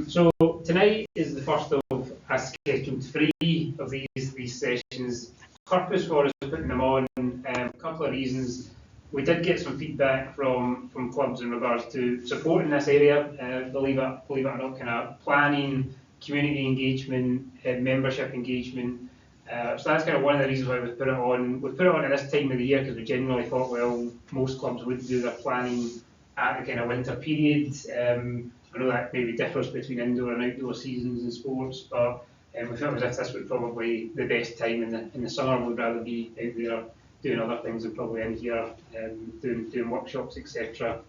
So tonight is the first of a scheduled 3 of these sessions. Purpose for us putting them on, a couple of reasons. We did get some feedback from clubs in regards to support in this area, believe it or not, kind of planning, community engagement, membership engagement. So that's kind of one of the reasons why we put it on. We put it on at this time of the year because we generally thought, well, most clubs would do their planning at the kind of winter period. I know that maybe differs between indoor and outdoor seasons in sports, but we felt as if this was probably the best time in the summer. We'd rather be out there doing other things than probably in here doing workshops, etc.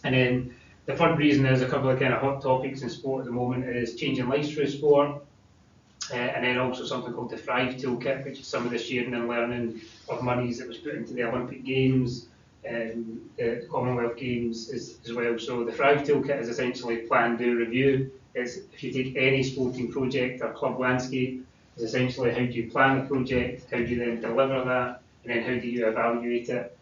And then the third reason is a couple of kind of hot topics in sport at the moment is changing lives through sport. And then also something called the Thrive Toolkit, which is some of the sharing and learning of monies that was put into the Olympic Games, the Commonwealth Games as well. So the Thrive Toolkit is essentially plan, do, review. It's, if you take any sporting project or club landscape, it's essentially how do you plan the project, how do you then deliver that, and then how do you evaluate it.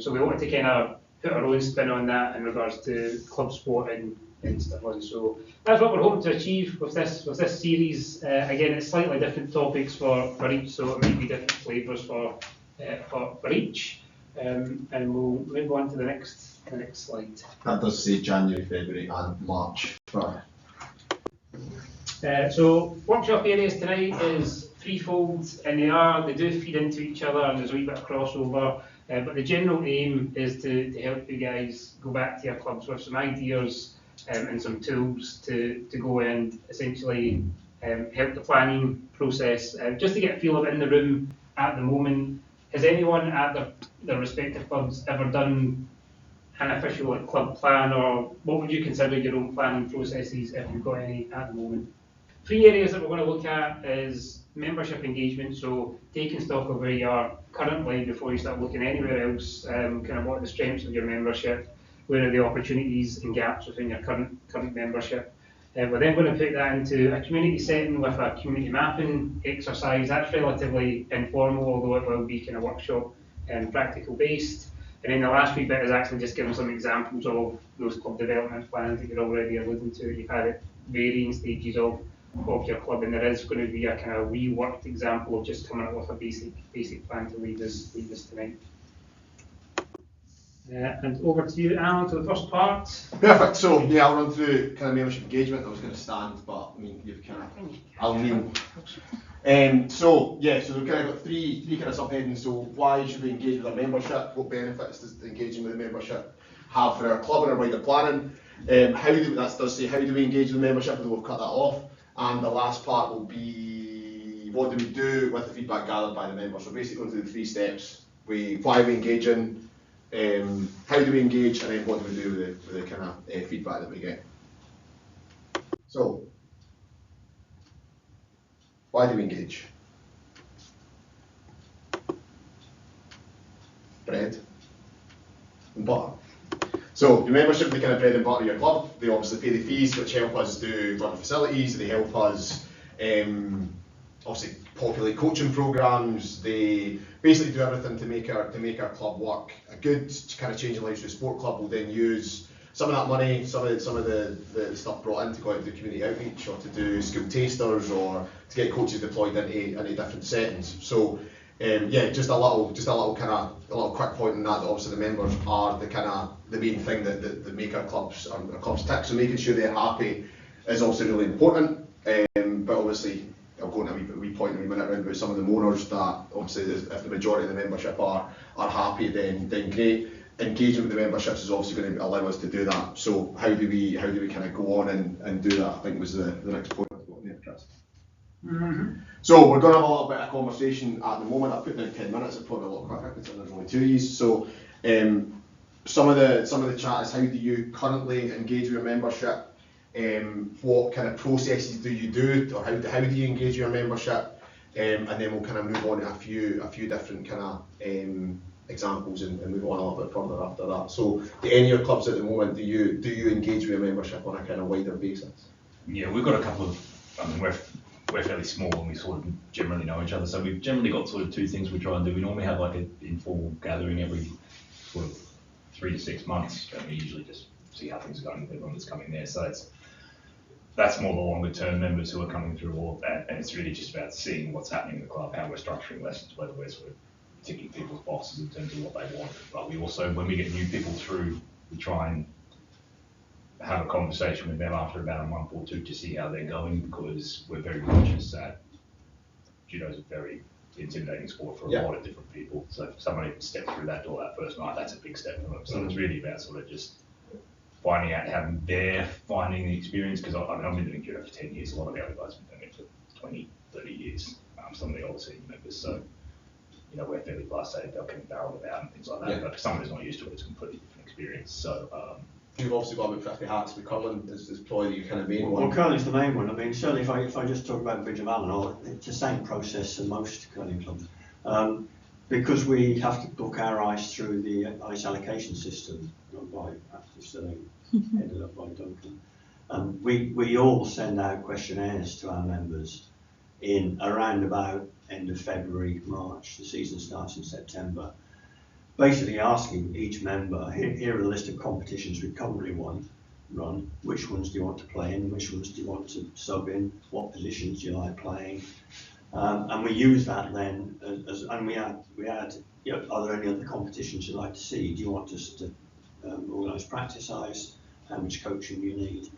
So we wanted to kind of put our own spin on that in regards to club sport and stuff on. So that's what we're hoping to achieve with this series. Again, it's slightly different topics for each, so it might be different flavours for each. And we'll move on to the next slide. That does say January, February, and March. So workshop areas tonight is threefold, and they do feed into each other, and there's a wee bit of crossover. But the general aim is to help you guys go back to your clubs with some ideas and some tools to go and essentially help the planning process. Just to get a feel of it in the room at the moment, has anyone at their respective clubs ever done an official club plan, or what would you consider your own planning processes if you've got any at the moment? 3 areas that we're going to look at is membership engagement, so taking stock of where you are currently before you start looking anywhere else, kind of what are the strengths of your membership, where are the opportunities and gaps within your current membership. We're then going to put that into a community setting with a community mapping exercise. That's relatively informal, although it will be kind of workshop and practical based. And then the last wee bit is actually just giving some examples of those club development plans that you're already alluding to. You've had at varying stages of your club, and there is going to be a kind of reworked example of just coming up with a basic plan to lead us tonight. And over to you, Alan, to the first part. Perfect. So yeah, I'll run through kind of membership engagement. I was going to stand, but I mean you've kind of I'll kneel. So we've kind of got three kind of subheadings. So why should we engage with our membership? What benefits does engaging with the membership have for our club and our wider planning? How do we engage with the membership? And we'll cut that off. And the last part will be what do we do with the feedback gathered by the members. So basically going through the 3 steps. Why are we engaging? How do we engage, and then what do we do with the kind of feedback that we get? So, why do we engage? Bread and butter. So, your membership is the kind of bread and butter of your club. They obviously pay the fees, which help us do run the facilities. They help us obviously populate coaching programs. They basically do everything to make our club work. A good kind of changing lives through sport club will then use some of that money, some of the stuff brought in to go out and do community outreach, or to do school tasters, or to get coaches deployed into different settings. So just a little quick point on that obviously the members are the main thing that make our clubs tick. So making sure they're happy is also really important. But obviously I'll go into a wee point in a minute around about some of the moaners that obviously if the majority of the membership are happy, then great. Engagement with the memberships is obviously going to allow us to do that. So how do we kind of go on and do that, I think was the next point. Mm-hmm. So we're going to have a little bit of conversation at the moment. I've put down 10 minutes, I've probably a lot quicker because there's only 2 of these. So some of the chat is how do you currently engage with your membership? What kind of processes do you do, or how do you engage your membership? And then we'll kind of move on to a few different kind of examples and move on a little bit further after that. So do any of your clubs at the moment, do you engage with your membership on a kind of wider basis? Yeah, we've got a couple of, I mean we're fairly small and we sort of generally know each other, so we've generally got sort of 2 things we try and do. We normally have like an informal gathering every sort of 3 to 6 months, and we usually just see how things are going with everyone that's coming there. So it's that's more the longer term members who are coming through all of that, and it's really just about seeing what's happening in the club, how we're structuring lessons, whether we're sort of ticking people's boxes in terms of what they want. But we also, when we get new people through, we try and have a conversation with them after about a month or two to see how they're going, because we're very conscious that judo's a very intimidating sport for a lot of different people. So if somebody steps through that door that first night, that's a big step for them. So it's really about sort of just finding out how they're finding the experience, because I mean, I've been doing judo for 10 years, a lot of the other guys have been doing it for 20, 30 years, some of the older senior members, so, you know, we're fairly blasé, they'll get barreled about and things like that, but for someone who's not used to it, it's a completely different experience, so. You've obviously got about 50 hats with curling, is probably the kind of main one. Well, curling's the main one. I mean, certainly if I just talk about Bridge of Allen, it's the same process as most curling clubs. Because we have to book our ice through the ice allocation system, run by Active Selling, headed up by Duncan. We all send out questionnaires to our members in around about end of February, March. The season starts in September. Basically asking each member, here are the list of competitions we currently run, which ones do you want to play in, which ones do you want to sub in, what positions do you like playing, and we use that then and we add, you know, are there any other competitions you'd like to see? Do you want us to organise practice ice? How much coaching you need?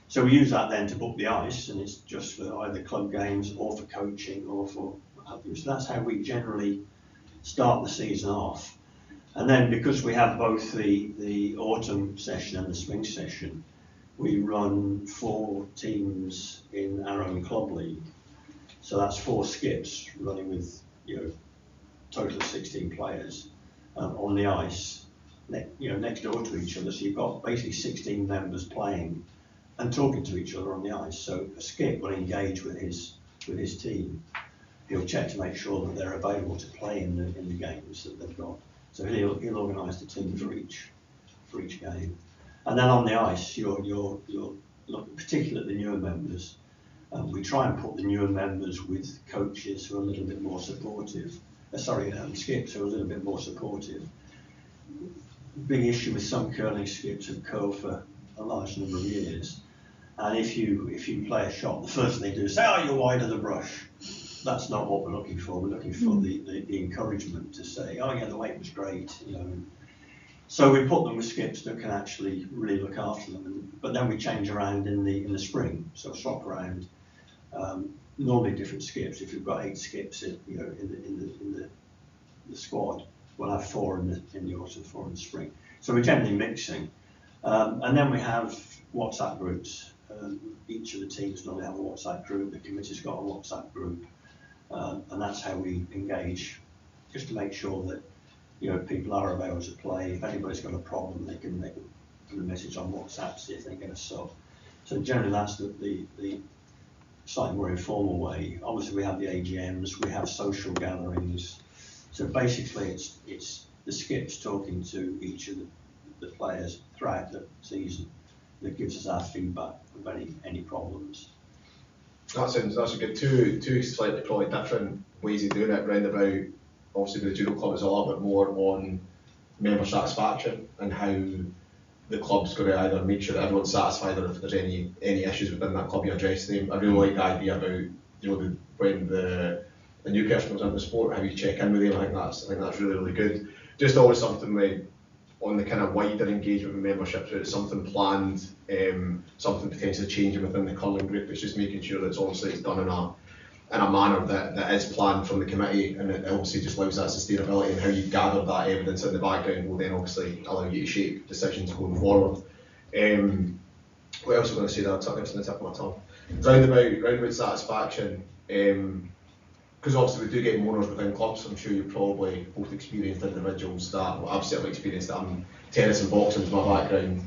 So we use that then to book the ice, and it's just for either club games or for coaching or for others. So that's how we generally start the season off. And then because we have both the autumn session and the spring session, we run 4 teams in our own club league. So that's 4 skips running with, you know, total of 16 players on the ice, next door to each other. So you've got basically 16 members playing and talking to each other on the ice. So a skip will engage with his team. He'll check to make sure that they're available to play in the games that they've got. So he'll organise the team for each game. And then on the ice, you're particularly the newer members. We try and put the newer members with coaches who are a little bit more supportive. Skips who are a little bit more supportive. Big issue with some curling skips who've curled for a large number of years. And if you play a shot, the first thing they do is say, "Oh, you're wide of the brush." That's not what we're looking for. We're looking for the encouragement to say, "Oh yeah, the weight was great," you know. So we put them with skips that can actually really look after them. But then we change around in the spring, so swap around. Normally different skips. If you've got 8 skips, in the squad, we'll have 4 in the autumn, 4 in the spring. So we're generally mixing, and then we have WhatsApp groups. Each of the teams normally have a WhatsApp group. The committee's got a WhatsApp group. And that's how we engage, just to make sure that, you know, people are available to play. If anybody's got a problem, they can put a message on WhatsApp, see if they get a sub. So generally that's the slightly more informal way. Obviously we have the AGMs, we have social gatherings. So basically it's the skips talking to each of the players throughout the season that gives us our feedback of any problems. That's a good two slightly probably different ways of doing it. Round about, obviously with the judo club is a little bit more on member satisfaction and how the club's going to either make sure that everyone's satisfied, or if there's any issues within that club, you address them. I really like the idea about, you know, when the new person comes into the sport, how you check in with them. I think that's really good. Just always something with, on the kind of wider engagement with memberships, where it's something planned, something potentially changing within the curling group. It's just making sure that it's done in a manner that is planned from the committee, and it obviously just allows that sustainability, and how you gather that evidence in the background will then obviously allow you to shape decisions going forward. What else am I going to say there? It's on the tip of my tongue. Round about satisfaction, because obviously we do get moaners within clubs. I'm sure you've probably both experienced individuals that, well, I've certainly experienced that. Tennis and boxing is my background.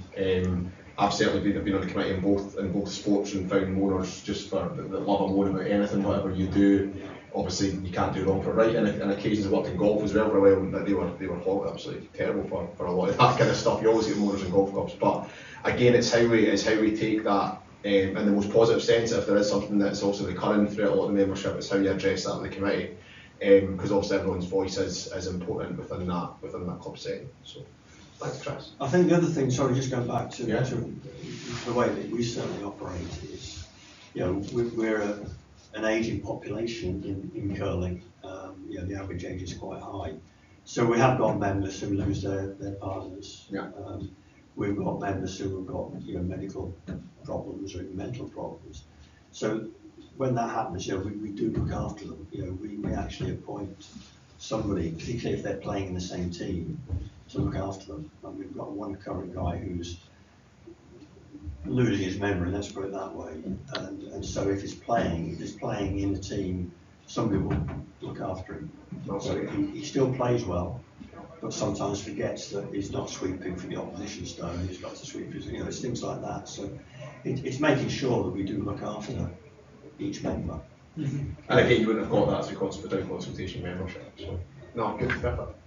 I've certainly been on the committee in both sports, and found moaners just for the love of moaning about anything, whatever you do. Obviously you can't do wrong for right, and occasions worked in golf as well for a while, but they were absolutely terrible for a lot of that kind of stuff. You always get moaners in golf clubs, but again, it's how we take that in the most positive sense. If there is something that's also recurring throughout a lot of the membership, it's how you address that in the committee, because obviously everyone's voice is important within that club setting. So thanks, Chris. I think the other thing, sorry, just going back to the way that we certainly operate, is we're an ageing population in curling. The average age is quite high. So we have got members who lose their partners. Yeah. We've got members who have got medical problems or mental problems. So when that happens, we do look after them. We actually appoint somebody, particularly if they're playing in the same team, to look after them. And we've got one current guy who's losing his memory, let's put it that way. And so if he's playing in a team, somebody will look after him. So he still plays well, but sometimes forgets that he's not sweeping for the opposition stone, he's got to sweep his, it's things like that. So it's making sure that we do look after each member. Mm-hmm. And again, you wouldn't have got that without consultation membership. So. No, good, perfect.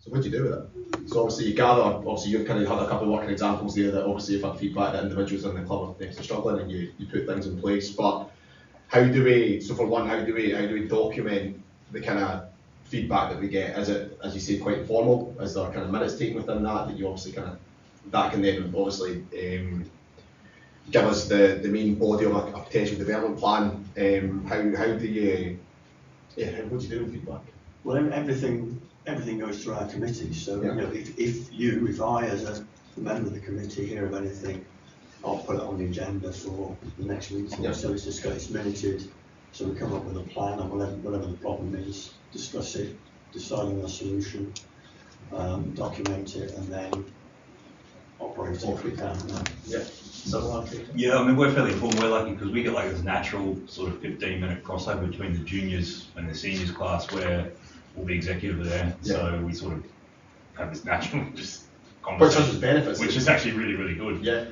So what do you do with it? So obviously you've kind of had a couple of working examples there that obviously you've had feedback that individuals in the club are struggling and you put things in place. But how do we document the kind of feedback that we get? Is it, as you say, quite informal? Is there kind of minutes taken within that you obviously that can then obviously give us the main body of a potential development plan? What do you do with feedback? Well, everything goes through our committee. So if I, as a member of the committee, hear of anything, I'll put it on the agenda for the next meeting. Yeah. So it's minuted. So we come up with a plan and whatever the problem is, discuss it, decide on a solution, document it, and then operate it if we can. Yeah. Yeah, I mean, we're fairly informed. We're lucky because we get like this natural sort of 15-minute crossover between the juniors and the seniors class where all the executive are there. Yeah. So we sort of have this natural just conversation. Which has benefits. Which is actually really, really good. Yeah.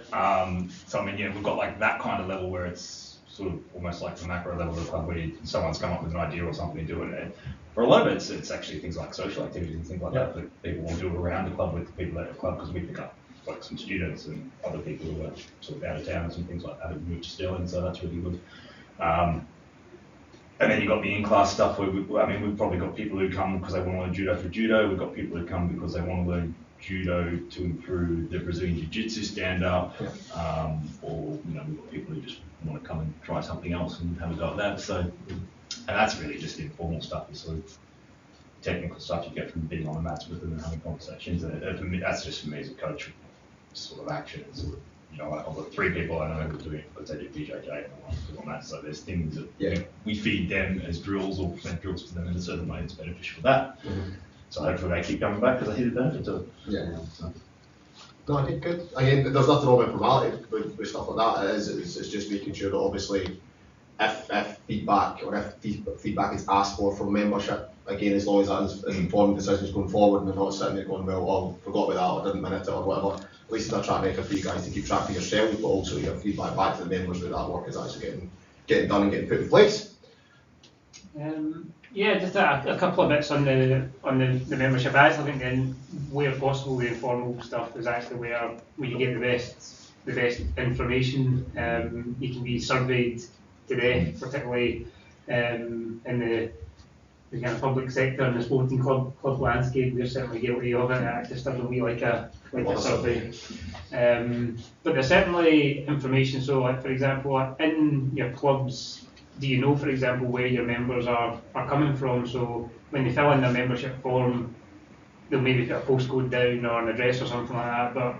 So I mean, we've got like that kind of level where it's sort of almost like the macro level of the club where someone's come up with an idea or something to do it. And for a lot of it, it's actually things like social activities and things like that that people want to do around the club with the people at the club because we pick up like some students and other people who are sort of out of town and things like that have moved to Stirling, so that's really good. And then you've got the in-class stuff where we've probably got people who come because they want to learn judo for judo. We've got people who come because they want to learn judo to improve their Brazilian jiu-jitsu stand-up, or we've got people who just want to come and try something else and have a go at that. So, and that's really just informal stuff, the sort of technical stuff you get from being on the mats with them and having conversations. And for me, that's just for me as a coach, sort of action. Sort of, I've got 3 people I know who are doing it, but they do BJJ and I want to do on that. So there's things that we feed them as drills or present drills for them in a certain way. It's beneficial for that. Mm-hmm. So hopefully they keep coming back because they hear the benefits of it. Yeah. So. No, I think good. Again, there's nothing wrong with formality with stuff like that. It's just making sure that obviously if feedback is asked for from membership, again, as long as that is informed decisions going forward and they're not sitting there going, well, I forgot about that or didn't minute it or whatever. At least it's a track record for you guys to keep track of yourself, but also your feedback back to the members that that work is actually getting done and getting put in place. Just a couple of bits on the membership ads. I think then where possible the informal stuff is actually where you get the best information. You can be surveyed today, particularly in the kind of public sector and the sporting club landscape. We're certainly guilty of it. It just doesn't be like a survey. But there's certainly information. So, like for example, in your clubs, do you know, for example, where your members are coming from? So when they fill in their membership form, they'll maybe put a postcode down or an address or something like that. But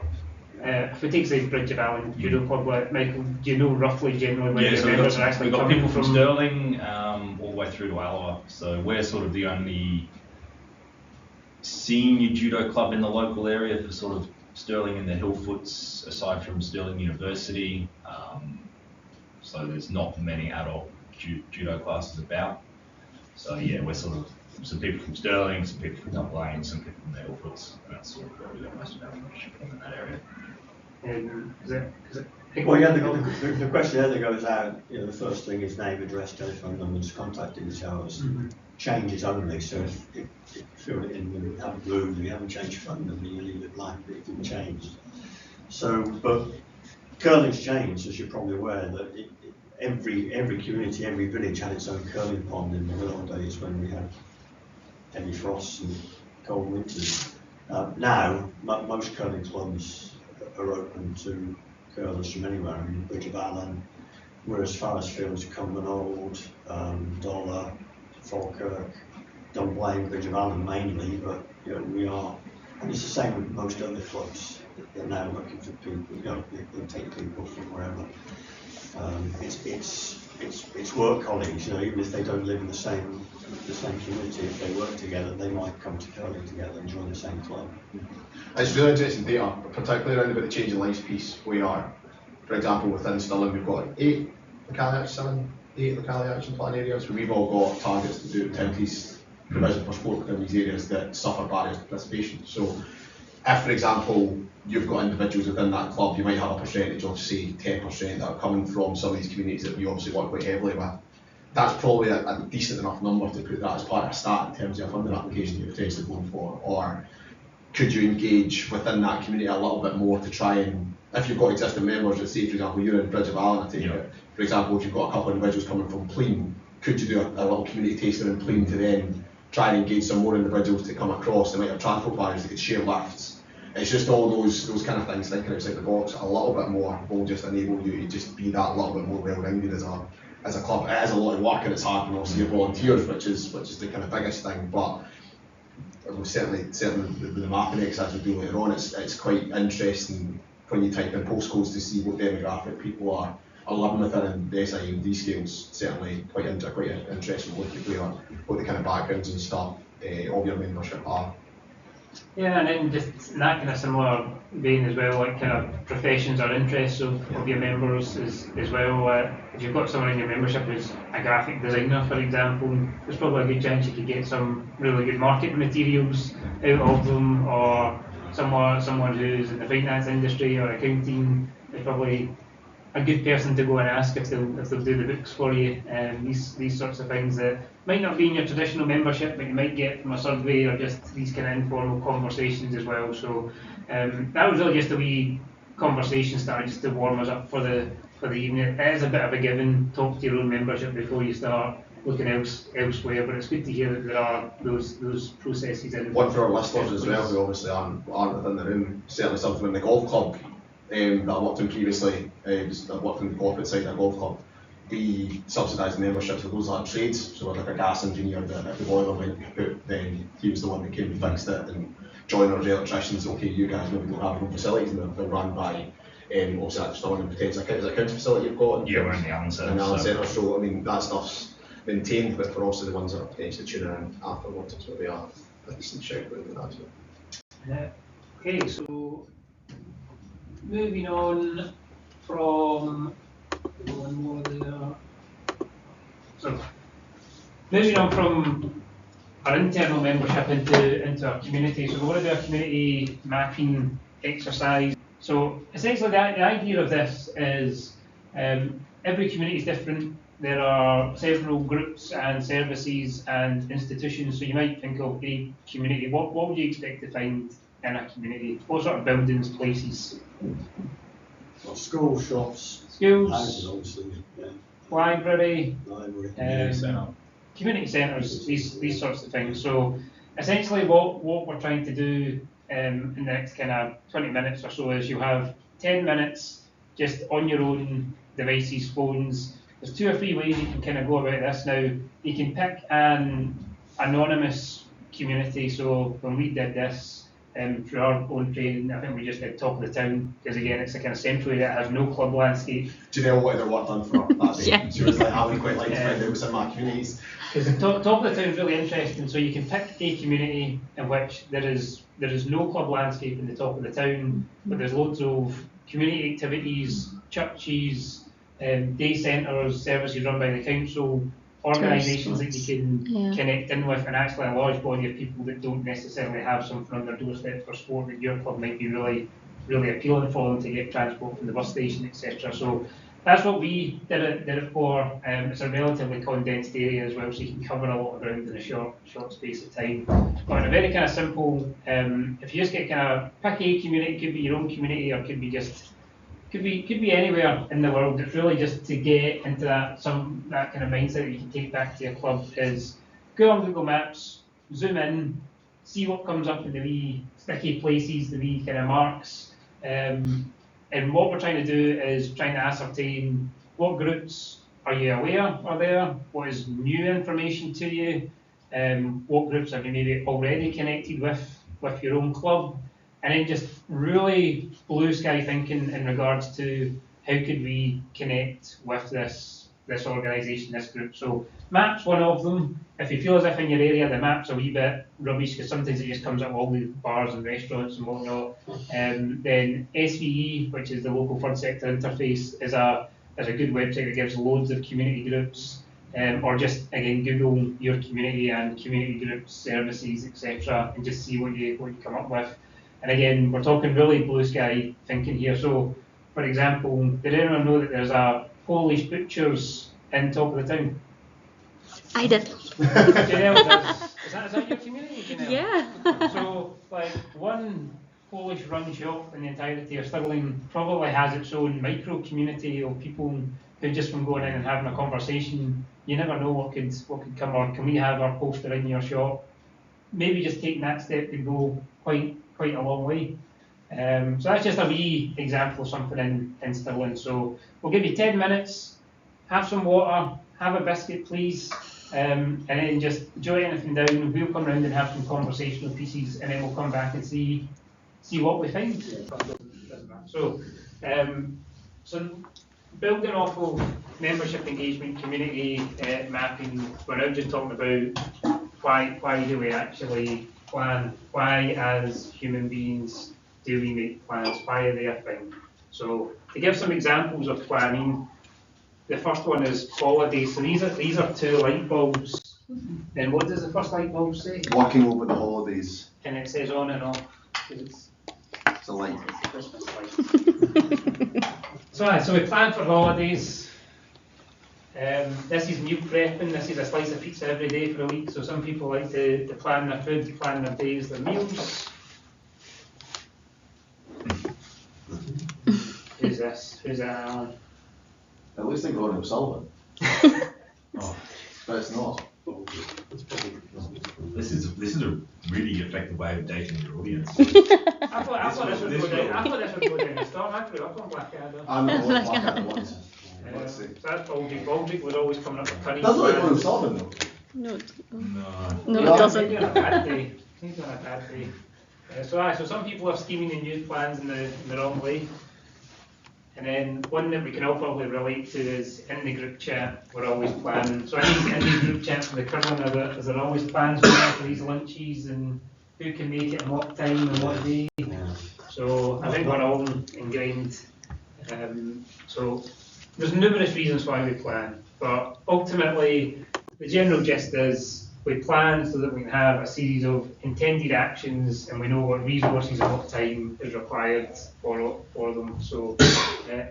if we take, say, Bridge of Allen Judo Club, like Michael, do you know roughly generally where your members are actually coming from? We've got people from Stirling all the way through to Alloa. So we're sort of the only senior judo club in the local area for sort of Stirling and the Hillfoots, aside from Stirling University. So there's not many adult judo classes about. So yeah, we're sort of some people from Stirling, some people from Double Lane, some people from the Hillfoots, and that's sort of where we got most of our membership from in that area. Well, yeah, the questionnaire that goes out, the first thing is name, address, telephone numbers, contact details. Mm-hmm. Changes only, so if you fill it in and haven't moved and you haven't changed your phone number, you leave it blank, but it can change. So, but curling's changed, as you're probably aware, that every community, every village had its own curling pond in the old days when we had heavy frosts and cold winters. Now, most curling clubs are open to curlers from anywhere. I mean, Bridge of Allen, we're as far as fields Cumbernauld, Dollar, Falkirk. Don't blame Bridge of Allen mainly, but you know, we are, and it's the same with most other clubs. They're now looking for people, you know, they take people from wherever. It's work colleagues, you know, even if they don't live in the same community, if they work together, they might come to curling together and join the same club. It's really interesting data, particularly around about the change in lives piece, where, for example, within Stirling we've got 8 locality action plan areas, where we've all got targets to do to increase provision for sport within these areas that suffer barriers to participation. So if, for example, you've got individuals within that club, you might have a percentage of, say, 10% that are coming from some of these communities that we obviously work quite heavily with. That's probably a decent enough number to put that as part of a stat in terms of a funding application you're potentially going for. Or could you engage within that community a little bit more to try and, if you've got existing members that say, for example, you're in Bridge of Allen, I take it, for example, if you've got a couple of individuals coming from Clean, could you do a little community tasting in Clean to then try and engage some more individuals to come across? They might have transport barriers, they could share lifts. It's just all those kind of things, thinking outside the box a little bit more will just enable you to just be that little bit more well-rounded as a club. It is a lot of work and it's hard, and obviously your volunteers, which is the kind of biggest thing, but certainly the mapping exercise we do later on, it's quite interesting when you type in postcodes to see what demographic people are living within, and the SIMD scales certainly quite interesting to look at what the kind of backgrounds and stuff of your membership are. Yeah, and then just in that kind of similar vein as well, like kind of professions or interests of your members as well. If you've got someone in your membership who's a graphic designer, for example, there's probably a good chance you could get some really good marketing materials out of them, or someone who's in the finance industry or accounting is probably a good person to go and ask if they'll do the books for you, and these sorts of things that might not be in your traditional membership, but you might get from a survey or just these kind of informal conversations as well. So that was really just a wee conversation starter just to warm us up for the evening. It is a bit of a given, talk to your own membership before you start looking elsewhere, but it's good to hear that there are those processes in. One for our listeners as well, who obviously aren't within the room, certainly something in the golf club that I worked in previously. I worked in the corporate side of a golf club. We subsidised memberships for those that are trades, so like a gas engineer that if the boiler went kaput, then he was the one that came and fixed it, and joiners, electricians, okay, you guys maybe don't have your own facilities, and they're run by obviously that's still in potential. Is it a county facility you've got? Yeah, we're in the Allen Centre. In the Allen Centre, so I mean that stuff's maintained, but for also the ones that are potentially tuning in afterwards, it's going to be a decent shout with that. Yeah. Okay, so moving on from one more there. So moving on from our internal membership into our community. So we're going to do a community mapping exercise. So essentially the idea of this is every community is different. There are several groups and services and institutions. So you might think of a community. What would you expect to find in a community? What sort of buildings, places? Well, schools, shops, Schools, houses, obviously, yeah. library, Community centres, these sorts of things. So essentially what we're trying to do in the next kind of 20 minutes or so is you have 10 minutes just on your own devices, phones. There's 2 or 3 ways you can kind of go about this. Now, you can pick an anonymous community. So when we did this through our own training, I think we just did top of the town, because again, it's a kind of central area that has no club landscape. Do you know what they're worked on for that day? Yeah. She was like, I would quite like to find out what's in my communities. Because the top of the town is really interesting. So you can pick a community in which there is no club landscape in the top of the town, but there's loads of community activities, churches, day centres, services run by the council, organisations that you can connect in with, and actually a large body of people that don't necessarily have something on their doorstep for sport that your club might be really, really appealing for them to get transport from the bus station, etc. So that's what we did it for. It's a relatively condensed area as well, so you can cover a lot of ground in a short space of time. But in a very kind of simple, if you just get kind of pick a community, it could be your own community, or could be anywhere in the world. It's really just to get into that kind of mindset that you can take back to your club. Is go on Google Maps, zoom in, see what comes up in the wee sticky places, the wee kind of marks, And what we're trying to do is trying to ascertain what groups are you aware are there, what is new information to you, what groups have you maybe already connected with your own club, and then just really blue sky thinking in regards to how could we connect with this organisation, this group. So maps, one of them. If you feel as if in your area the map's a wee bit rubbish, because sometimes it just comes up with all the bars and restaurants and whatnot, then SVE, which is the local third sector interface, is a good website that gives loads of community groups, or just again Google your community and community groups, services, etc., and just see what you come up with. And again, we're talking really blue sky thinking here. So, for example, did anyone know that there's a Polish butcher's in top of the town? I did. Janelle does. Is that your community, Janelle? Yeah. So, like, one Polish-run shop in the entirety of Stirling probably has its own micro-community of people who just from going in and having a conversation, you never know what could come on. Can we have our poster in your shop? Maybe just taking that step could go quite a long way. So that's just a wee example of something in Stirling. So we'll give you 10 minutes, have some water, have a biscuit please, and then just jot anything down. We'll come round and have some conversational pieces, and then we'll come back and see what we find. So, so building off of membership engagement, community mapping, we're now just talking about why do we actually plan? Why, as human beings, do we make plans? Why are they a thing? So, to give some examples of planning, the first one is holidays. So these are two light bulbs. And what does the first light bulb say? Working over the holidays. And it says on and off. It's a light. Christmas light. So we plan for holidays. This is meal prepping. This is a slice of pizza every day for a week. So some people like to plan their food, plan their days, their meals. Who's this? Who's that, Alan? It looks like Ronald Sullivan. Oh, But it's not. this is a really effective way of dating your audience. I thought this would go down the storm. I grew up on Blackadder. I'm not one Blackadder once. So that's Baldrick. Baldrick was always coming up with curry. Doesn't look like Ronald Sullivan though. No, No. no, it doesn't. He's on a bad day. He's on a bad day. So some people are scheming and use plans in the wrong way. And then one that we can all probably relate to is in the group chat, we're always planning. So in the group chat for the curling, is there always plans for these lunches and who can make it and what time and what day? So I think we're all ingrained. So there's numerous reasons why we plan, but ultimately the general gist is we plan so that we can have a series of intended actions and we know what resources and what time is required for them. So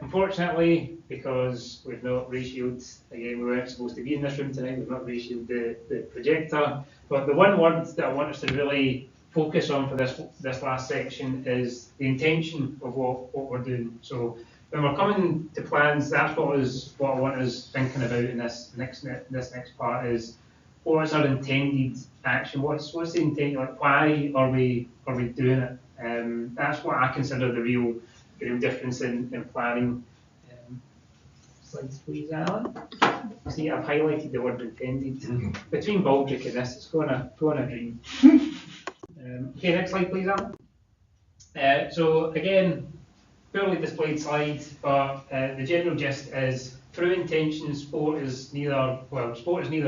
unfortunately, because we've not ratioed, again, we weren't supposed to be in this room tonight, we've not ratioed the projector, but the one word that I want us to really focus on for this last section is the intention of what we're doing. So when we're coming to plans, that's what I want us thinking about in this next part is, what is our intended action? What's the intent? Like, why are we doing it? That's what I consider the real difference in planning. Slides, please, Alan. See, I've highlighted the word intended. Between Baldrick and this, it's going a dream. Okay, next slide, please, Alan. So again, poorly displayed slide, but the general gist is, through intention, sport is neither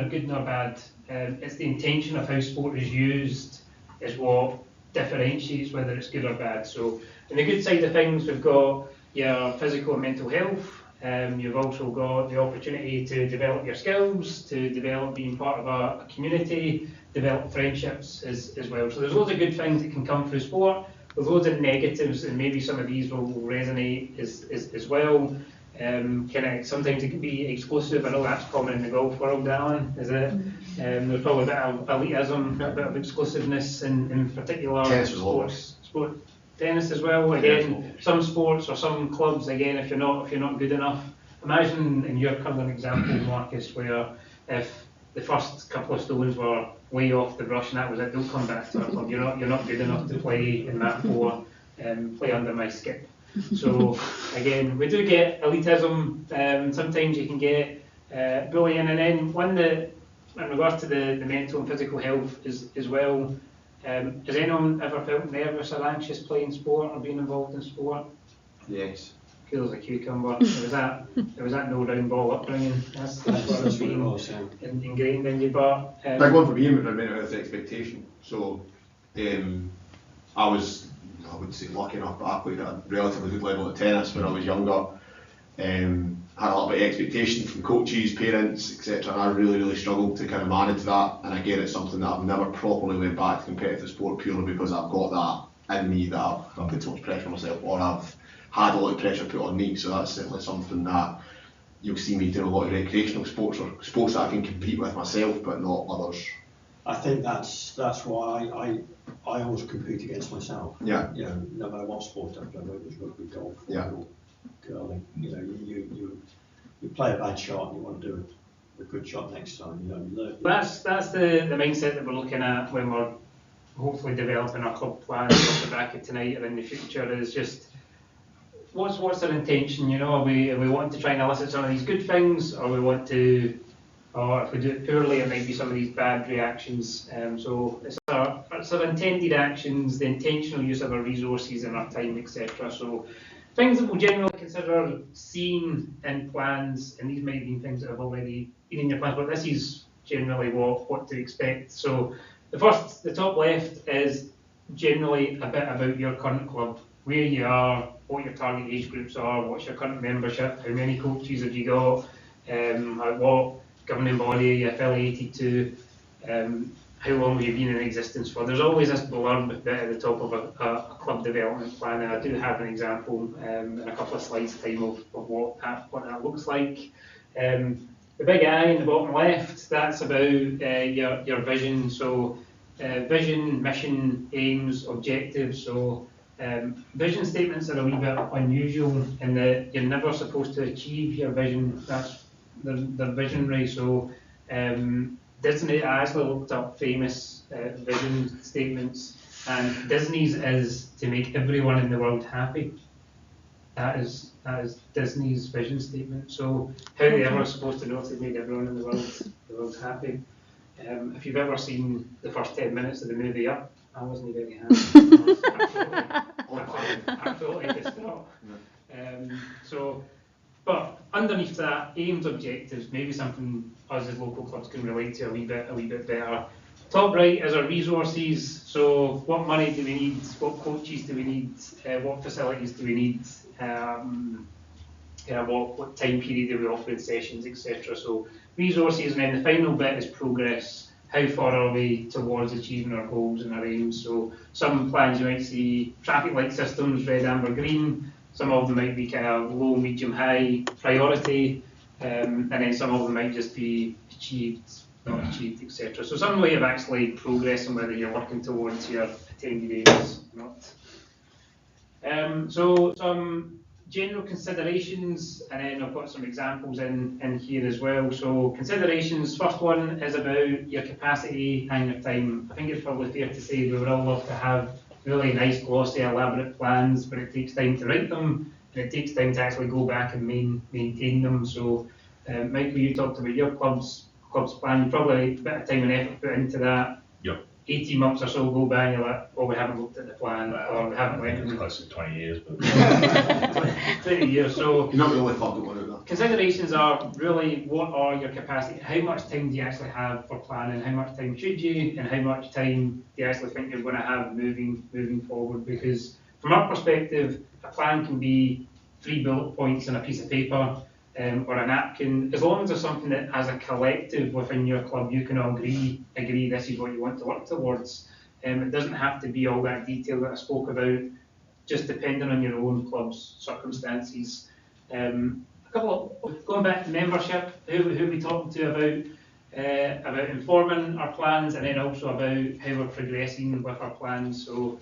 good nor bad. It's the intention of how sport is used is what differentiates whether it's good or bad. So, on the good side of things, we've got your physical and mental health. You've also got the opportunity to develop your skills, to develop being part of a community, develop friendships as well. So there's loads of good things that can come through sport. There's loads of negatives, and maybe some of these will resonate as well. Sometimes it can be exclusive. I know that's common in the golf world, Alan, is it? There's probably a bit of elitism, a bit of exclusiveness in particular sports. Tennis as well. Again, some sports or some clubs. Again, if you're not good enough, imagine in your current example, Marcus, where if the first couple of stones were way off the brush and that was it, don't come back to our club. You're not good enough to play in that four, play under my skip. So again, we do get elitism. Sometimes you can get bullying, and then one that, in regards to the mental and physical health as well. Has anyone ever felt nervous or anxious playing sport or being involved in sport? Yes. Cool as a cucumber. There was that no round ball upbringing. That's what it's been ingrained in you. But Big one for me was mental health expectation. So I would say lucky enough, but I played at a relatively good level of tennis when I was younger. Had a little bit of expectation from coaches, parents, etc. And I really struggled to kind of manage that. And again, it's something that I've never properly went back to competitive sport purely because I've got that in me, that I've put too much pressure on myself, or I've had a lot of pressure put on me. So that's certainly something that you'll see me doing a lot of recreational sports, or sports that I can compete with myself, but not others. I think that's why I always compete against myself. Yeah. You know, no matter what sport I play, whether it's rugby, golf, Yeah. football, curling, you know, you play a bad shot and you want to do a good shot next time. You know, you learn. that's the mindset that we're looking at when we're hopefully developing our club plans off the back of tonight or in the future, is just what's our intention, you know? Are we wanting to try and elicit some of these good things, or we want to, or if we do it poorly, it might be some of these bad reactions. So it's our intended actions, the intentional use of our resources and our time, etc. So things that we'll generally consider seeing in plans, and these might be things that have already been in your plans, but this is generally what to expect. So the top left is generally a bit about your current club, where you are, what your target age groups are, what's your current membership, how many coaches have you got, what governing body are you affiliated to, how long have you been in existence for. There's always this blurb bit at the top of a club development plan, and I do have an example in a couple of slides time of what that looks like. The big I in the bottom left, that's about your vision. So vision, mission, aims, objectives. So vision statements are a wee bit unusual in that you're never supposed to achieve your vision. That's the visionary. So Disney, I actually looked up famous vision statements, and Disney's is to make everyone in the world happy. That is Disney's vision statement. So how are they ever supposed to know if they've made everyone in the world happy? If you've ever seen the first 10 minutes of the movie Up, I wasn't very happy. Absolutely distraught. But underneath that, aims, objectives, maybe something us as local clubs can relate to a wee bit better. Top right is our resources. So what money do we need? What coaches do we need? What facilities do we need? What time period do we offer in sessions, etc. So resources, and then the final bit is progress. How far are we towards achieving our goals and our aims? So some plans you might see traffic light systems, red, amber, green. Some of them might be kind of low, medium, high priority, and then some of them might just be achieved, not achieved, etc. So some way of actually progressing whether you're working towards your attended aims or not. So some general considerations, and then I've got some examples in here as well. So considerations, first one is about your capacity and your time. I think it's probably fair to say we would all love to have really nice, glossy, elaborate plans, but it takes time to write them, and it takes time to actually go back and maintain them. So Michael, you talked about your club's plan. You probably a bit of time and effort put into that. Yep. 18 months or so go by and you're like, well, we haven't looked at the plan, or we haven't I think went. it's close to 20 years, but 20 years. So You're not the only club that want to do that. considerations are really what are your capacity, how much time do you actually have for planning, how much time should you, and how much time do you actually think you're going to have moving forward. Because from our perspective, a plan can be 3 bullet points on a piece of paper, or a napkin, as long as there's something that as a collective within your club you can all agree this is what you want to work towards. It doesn't have to be all that detail that I spoke about, just depending on your own club's circumstances. Going back to membership, who are we talking to about informing our plans, and then also about how we're progressing with our plans. So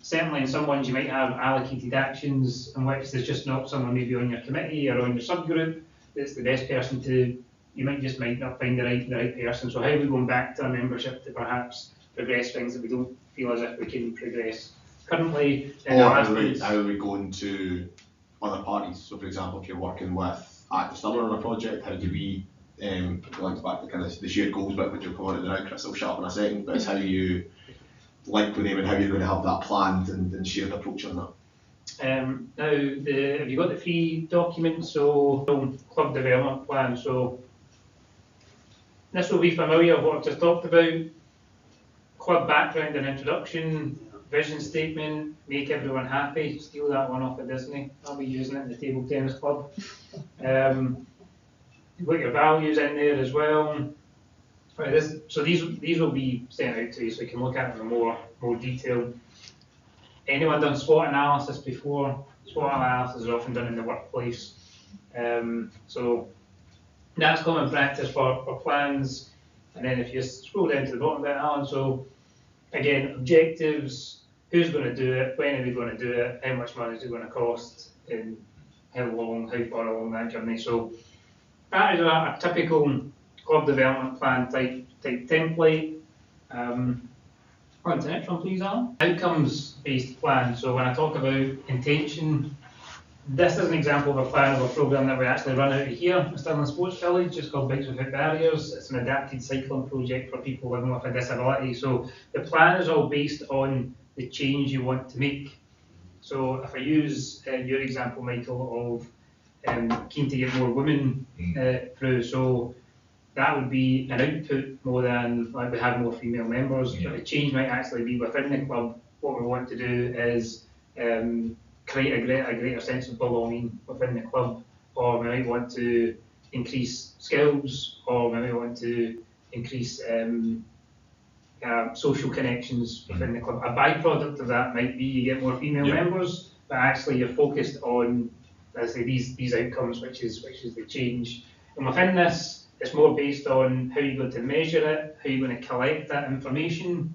certainly in some ones you might have allocated actions in which there's just not someone maybe on your committee or on your subgroup that's the best person to, you might not find the right person. So how are we going back to our membership to perhaps progress things that we don't feel as if we can progress currently. And Or the how last are we, one's- how are we going to other parties? So for example, if you're working with Active Summer on a project, how do we, going back to kind of the shared goals bit, which you'll come on to now, Chris will shut up in a second, but it's how you link with them and how you're going to have that planned and shared approach on that. Now, have you got the free document? So, club development plan. So, this will be familiar with what I've just talked about. Club background and introduction, vision statement, make everyone happy. Steal that one off of Disney. I'll be using it in the table tennis club. You've got your values in there as well. Right, so these will be sent out to you, so you can look at them in more detail. Anyone done SWOT analysis before? SWOT analysis is often done in the workplace. So that's common practice for plans. And then if you scroll down to the bottom bit, Alan, so again, objectives, who's going to do it, when are they going to do it, how much money is it going to cost, and how far along that journey. So that is a typical club development plan type template. On to the next one, please, Alan. Outcomes-based plan. So when I talk about intention, this is an example of a plan of a programme that we actually run out of here at Stirling Sports Village. It's called Bikes Without Barriers. It's an adapted cycling project for people living with a disability. So the plan is all based on the change you want to make. So if I use your example, Michael, of keen to get more women through, so that would be an output more than like we have more female members, but the change might actually be within the club. What we want to do is create a greater sense of belonging within the club, or we might want to increase skills, or we might want to increase social connections within the club. A byproduct of that might be you get more female members, but actually you're focused on, let's say, these outcomes, which is the change. And within this, it's more based on how you're going to measure it, how you're going to collect that information,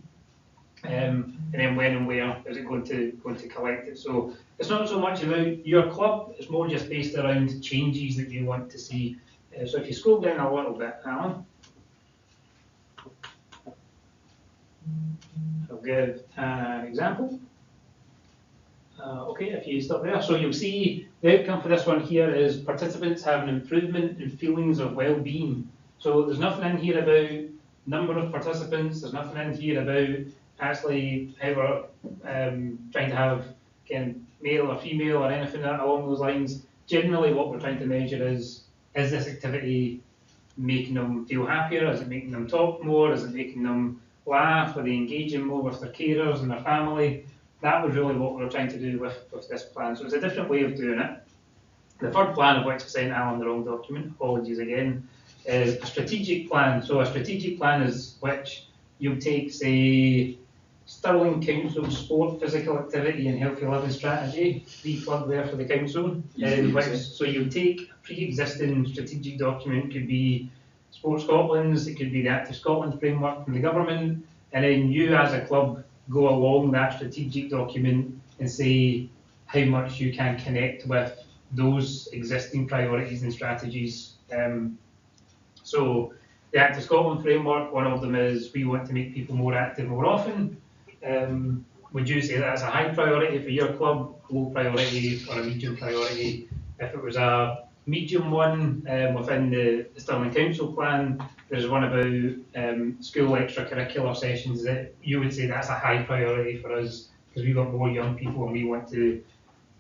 and then when and where is it going to collect it. So it's not so much about your club, it's more just based around changes that you want to see. So if you scroll down a little bit, Alan, I'll give an example. Okay, if you stop there. So you'll see the outcome for this one here is participants have an improvement in feelings of well-being. So there's nothing in here about number of participants, there's nothing in here about actually how we're trying to have male or female or anything along those lines. Generally what we're trying to measure is this activity making them feel happier? Is it making them talk more? Is it making them laugh? Are they engaging more with their carers and their family? That was really what we were trying to do with this plan. So it's a different way of doing it. The third plan, of which I sent Alan the wrong document, apologies again, is a strategic plan. So a strategic plan is which you'll take, say, Stirling Council Sport, Physical Activity and Healthy Living Strategy, free plug there for the council. So you'll take a pre-existing strategic document, could be Sport Scotland's, it could be the Active Scotland framework from the government, and then you as a club go along that strategic document and say how much you can connect with those existing priorities and strategies. So the Active Scotland framework, one of them is we want to make people more active more often. Would you say that's a high priority for your club, low priority, or a medium priority? If it was a medium one within the Stirling Council plan, there's one about school extracurricular sessions that you would say that's a high priority for us because we've got more young people and we want to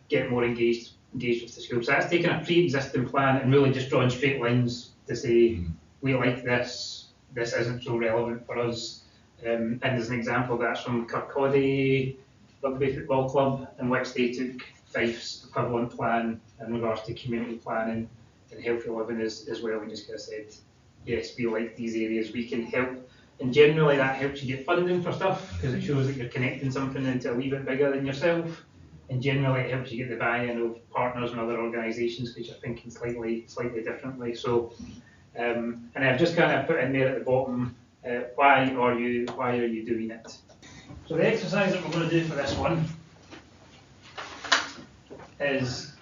get more engaged with the school. So that's taking a pre-existing plan and really just drawing straight lines to say we like this isn't so relevant for us. And there's an example that's from Kirkcaldy Rugby Football Club, in which they took Fife's equivalent plan in regards to community planning and healthy living as well, and just kind of said, yes, we like these areas, we can help. And generally that helps you get funding for stuff, because it shows that you're connecting something into a wee bit bigger than yourself. And generally it helps you get the buy-in of partners and other organisations, because you're thinking slightly differently. So, and I've just kind of put in there at the bottom, why are you doing it? So the exercise that we're going to do for this one is,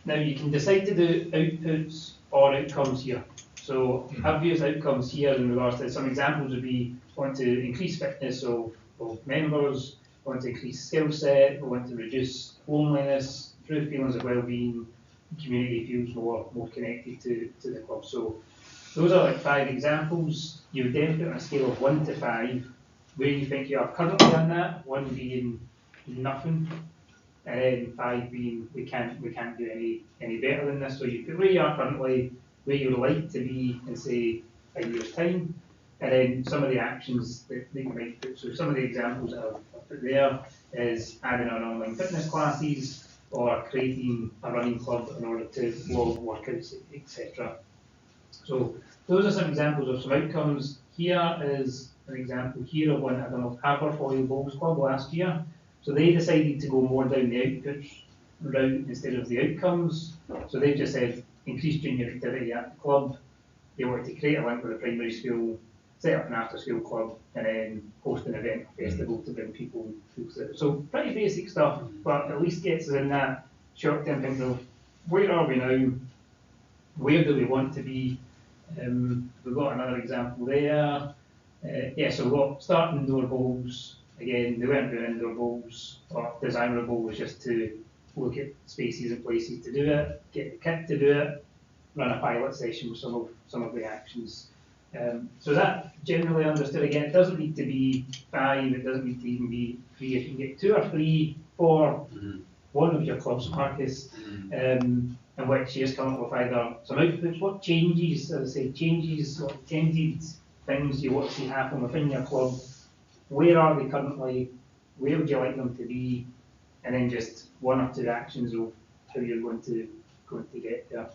now you can decide to do outputs or outcomes here. So I've used outcomes here in regards to some examples would be want to increase fitness of members, want to increase skill set, we want to reduce loneliness, improve feelings of well-being, community feels more connected to the club. So those are like 5 examples. You would then put on a scale of 1 to 5 where you think you are currently on that, 1 being nothing, and then 5 being we can't do any better than this. So you put where you are currently, where you would like to be in say a year's time, and then some of the actions that you might put. So some of the examples that I've put there is adding on online fitness classes or creating a running club in order to log workouts, etc. So those are some examples of some outcomes. Here is an example here of one I don't know if Aberfoyle Bowls Club last year. So they decided to go more down the outputs route instead of the outcomes. So they've just said increase junior activity at the club. They wanted to create a link with the primary school, set up an after school club, and then host an event festival to bring people through. So pretty basic stuff, but at least gets us in that short term thinking of where are we now, where do we want to be. We've got another example there. So we've got start indoor bowls. Again, they weren't doing indoor bowls, but desirable was just to look at spaces and places to do it, get the kit to do it, run a pilot session with some of the actions. So that generally understood. Again, it doesn't need to be 5, it doesn't need to even be 3. If you can get 2 or 3 for one of your clubs, Marcus, in which you just come up with either some outputs, what changes, as I say, changes, what intended things you want to see happen within your club, where are they currently, where would you like them to be, and then just 1 or 2 actions of how you're going to get there.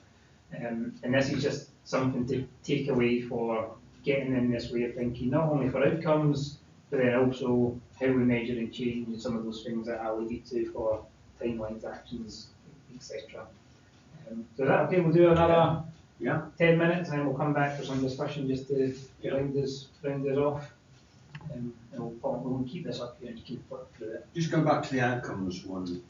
And this is just something to take away for getting in this way of thinking, not only for outcomes, but then also how we measure and change and some of those things that I alluded to for timelines, actions, etc. So is that okay? We'll do another 10 minutes and then we'll come back for some discussion just to round us off. And we'll keep this up here and you can flip through it. Just go back to the outcomes one.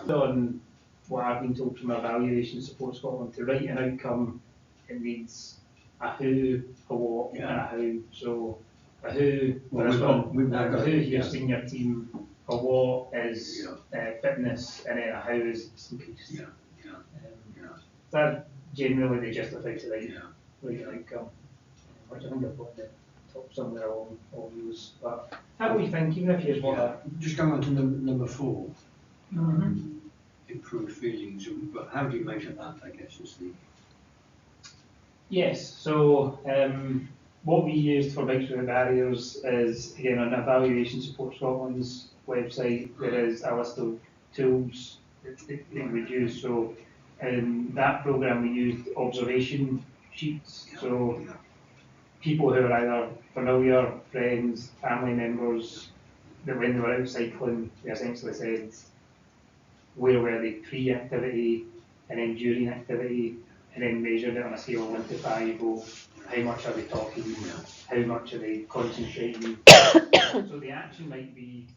On what I've been told from Evaluation Support Scotland, to write an outcome, it needs a who, a what, and a how. So a who, a who here, senior team, a what is fitness, and then a how is increased. That generally they justify to write an outcome, which I think I've got in the top somewhere along those. But how do you think, even if you just going on to number 4, improved feelings, but how do you measure that, I guess, is the... Yes, so what we used for Bikes Without Barriers is, again, on Evaluation Support Scotland's website, there is a list of tools that we would use. So in that programme we used observation sheets. So people who are either familiar, friends, family members, that when they were out cycling, they essentially said where were they pre-activity and then during activity, and then measured it on a scale of 1 to 5. How much are they talking? How much are they concentrating? So the action might be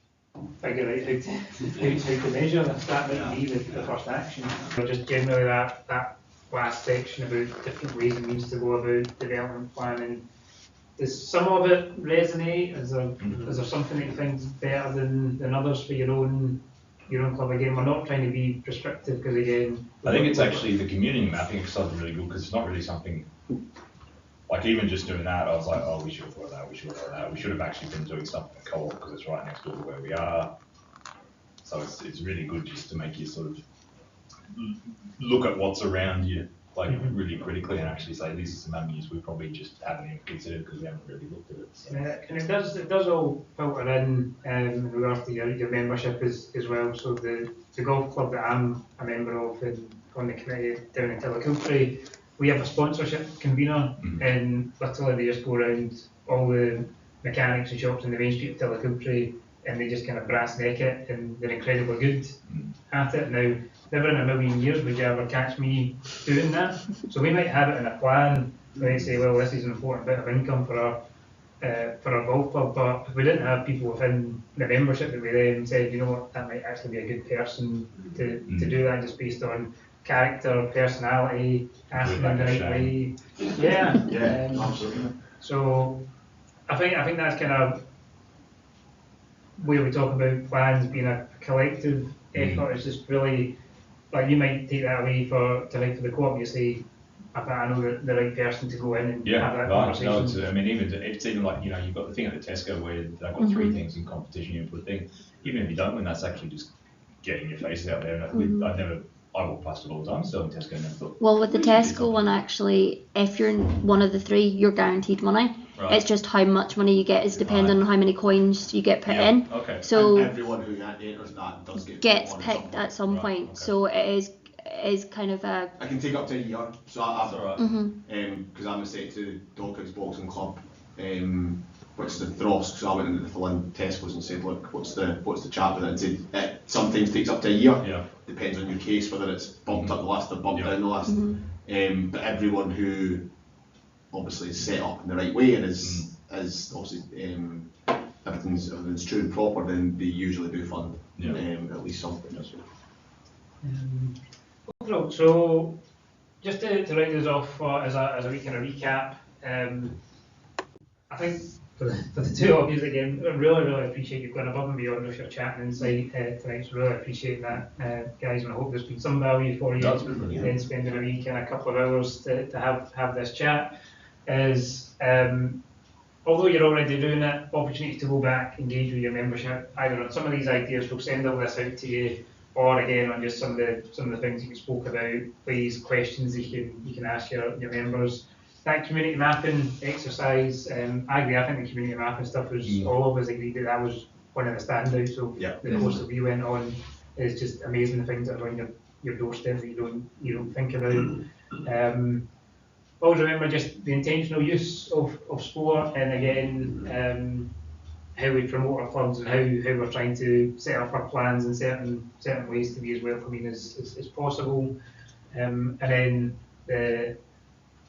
figure out how to measure this. That might be the first action. Or just generally that last section about different ways and means to go about development planning. Does some of it resonate? Is there something that you think is better than others for your own club? Again, we're not trying to be prescriptive because again, I think it's actually the community mapping is something really good because it's not really something like even just doing that. I was like, oh, we should have thought of that. We should have thought of that. We should have actually been doing something in co-op because it's right next door to where we are. So it's really good just to make you sort of look at what's around you, like really critically, and actually say these are some avenues we probably just haven't even considered because we haven't really looked at it. So. And it does all filter in regards to your membership as well. So the golf club that I'm a member of and on the committee down in Tillicoultry, we have a sponsorship convener, and literally they just go around all the mechanics and shops in the main street of Tillicoultry and they just kind of brass neck it, and they're incredibly good at it. Now, never in a million years would you ever catch me doing that. So we might have it in a plan, we might say, well, this is an important bit of income for our golf club, but if we didn't have people within the membership that we then said, you know what, that might actually be a good person to do that just based on character, personality, asking in the right way. Yeah, absolutely. So I think that's kind of where we talk about plans being a collective effort, it's just really, like, you might take that away for tonight for the co-op, you say, I know the right person to go in and Yeah, have that right. conversation. No, I mean, it's even like, you've got the thing at the Tesco where they've got three things in competition, you input thing. Even if you don't win, that's actually just getting your faces out there. And I walk past it all the time, still in Tesco, and never thought. Well, with the "We should do Tesco one, something." actually, if you're one of the three, you're guaranteed money. Right. It's just how much money you get is dependent on how many coins you get put Yeah, in. okay. So and everyone who enters that does get gets one picked at some Right, point. okay. So it is kind of a. I can take up to a year, so I've That's got alright. because I'm a set to Dawkins Boxing Club, which is in Throsk. So I went into the Flynn Tesco's and said, look, what's the chat with it? And said it sometimes takes up to a year. Yeah. Depends on your case whether it's bumped up the list or bumped down the list. But everyone who obviously is set up in the right way and is obviously everything's true and proper, then they usually do fund at least something. So, just to round us off as a wee kind of recap, I think for the two of you again, I really appreciate you going above and beyond with your chat and insight tonight. So really appreciate that, guys, and I hope there's been some value for you. That's been brilliant. Then spending a wee kind of couple of hours to have this chat is. Although you're already doing it, opportunity to go back, engage with your membership, either on some of these ideas, we'll send all this out to you, or again on just some of the things that you spoke about, please, questions that you can ask your members. That community mapping exercise, I agree, I think the community mapping stuff was, all of us agreed that was one of the standouts. So the course that we went on is just amazing, the things that are on your doorstep that you don't think about. Always remember just the intentional use of sport, and again how we promote our clubs and how we're trying to set up our plans in certain ways to be as welcoming as possible, and then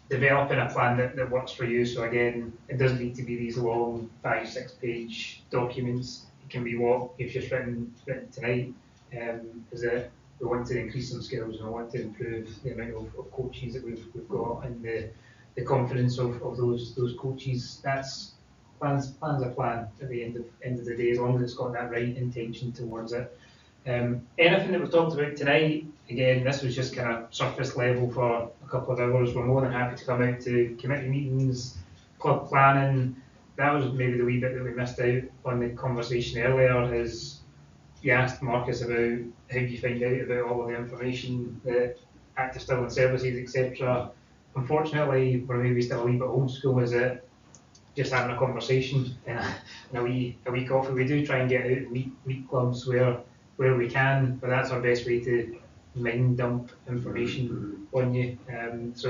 developing a plan that works for you. So again, it doesn't need to be these long 5-6 page documents. It can be what you've just written tonight, is that we want to increase some skills and we want to improve the amount of coaches that we've got, and the confidence of those coaches. That's plan's a plan at the end of the day, as long as it's got that right intention towards it. Anything that we've talked about tonight, again, this was just kind of surface level for a couple of hours. We're more than happy to come out to committee meetings, club planning. That was maybe the wee bit that we missed out on the conversation earlier, is you asked Marcus about how do you find out about all of the information, the active still in services, etc. Unfortunately, we're maybe still a wee bit old school, is it just having a conversation and a wee coffee. We do try and get out and meet clubs where we can, but that's our best way to mind dump information on you. So